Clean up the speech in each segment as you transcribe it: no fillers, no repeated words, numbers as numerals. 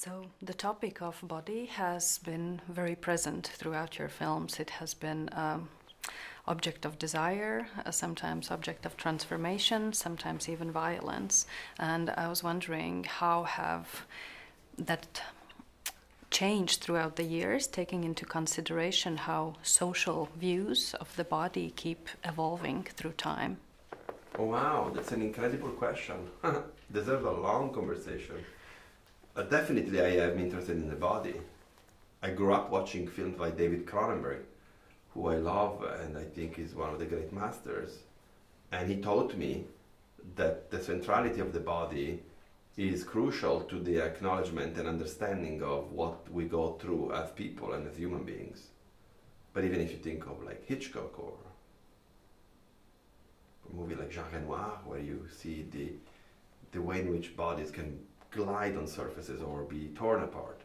So the topic of body has been very present throughout your films. It has been object of desire, sometimes object of transformation, sometimes even violence. And I was wondering, how have that changed throughout the years, taking into consideration how social views of the body keep evolving through time? Oh, wow, that's an incredible question. Deserves a long conversation. Definitely I am interested in the body. I grew up watching films by David Cronenberg, who I love and I think is one of the great masters. And he taught me that the centrality of the body is crucial to the acknowledgement and understanding of what we go through as people and as human beings. But even if you think of like Hitchcock or a movie like Jean Renoir, where you see the way in which bodies can glide on surfaces or be torn apart.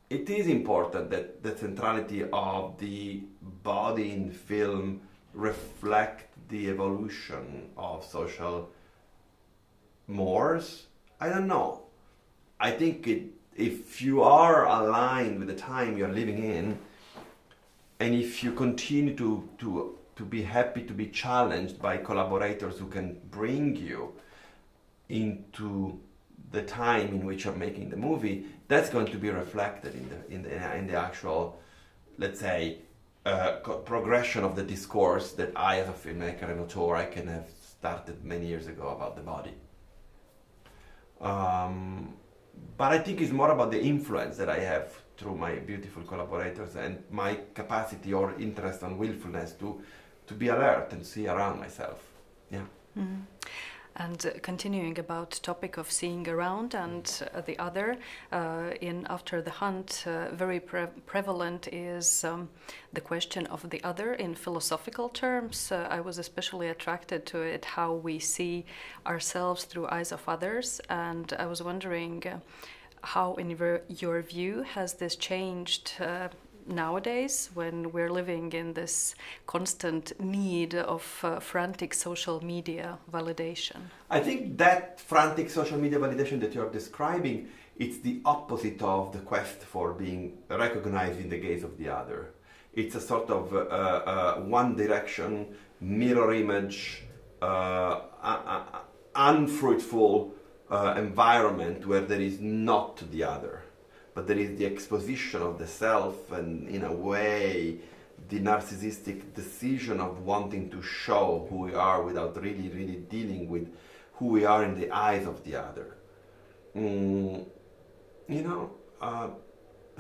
It is important that the centrality of the body in film reflect the evolution of social mores. I don't know. I think if you are aligned with the time you're living in, and if you continue to be happy to be challenged by collaborators who can bring you into the time in which you're making the movie, that's going to be reflected in the actual, let's say, progression of the discourse that I, as a filmmaker and author, I can have started many years ago about the body. But I think it's more about the influence that I have through my beautiful collaborators and my capacity or interest and willfulness to be alert and see around myself. Yeah. Mm-hmm. And continuing about topic of seeing around and the other, in After the Hunt, very prevalent is the question of the other in philosophical terms. I was especially attracted to it, how we see ourselves through eyes of others, and I was wondering how, in your view, has this changed nowadays, when we're living in this constant need of frantic social media validation? I think that frantic social media validation that you're describing, it's the opposite of the quest for being recognized in the gaze of the other. It's a sort of one direction, mirror image, unfruitful environment where there is not the other. But there is the exposition of the self and, in a way, the narcissistic decision of wanting to show who we are without really dealing with who we are in the eyes of the other. I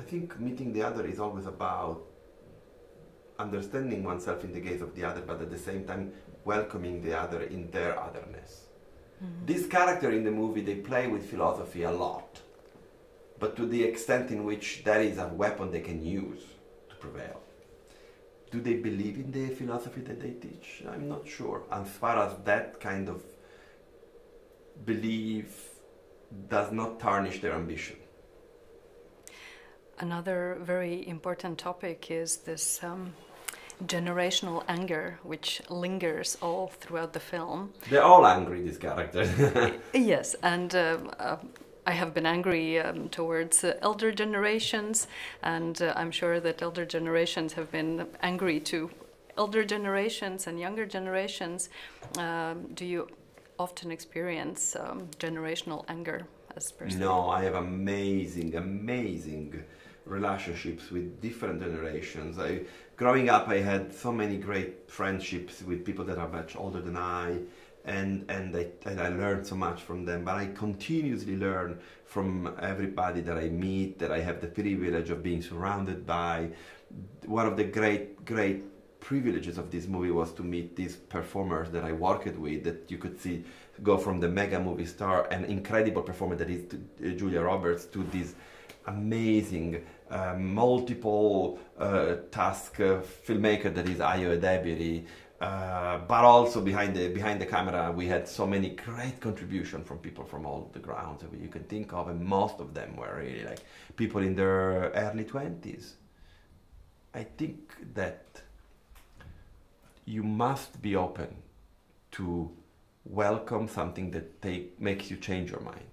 think meeting the other is always about understanding oneself in the gaze of the other, but at the same time welcoming the other in their otherness. Mm-hmm. This character in the movie, they play with philosophy a lot, but to the extent in which that is a weapon they can use to prevail. Do they believe in the philosophy that they teach? I'm not sure. As far as that kind of belief does not tarnish their ambition. Another very important topic is this generational anger, which lingers all throughout the film. They're all angry, these characters. Yes, and I have been angry towards elder generations, and I'm sure that elder generations have been angry to elder generations and younger generations. Do you often experience generational anger as person? No, I have amazing relationships with different generations. Growing up, I had so many great friendships with people that are much older than I. And I learned so much from them, but I continuously learn from everybody that I meet, that I have the privilege of being surrounded by. One of the great privileges of this movie was to meet these performers that I worked with, that you could see go from the mega movie star, an incredible performer that is Džūliju Robertsu, to this amazing multiple task filmmaker that is Ajo Edebiri. But also behind the camera, we had so many great contributions from people from all the grounds that you can think of, and most of them were really like people in their early 20s. I think that you must be open to welcome something that makes you change your mind.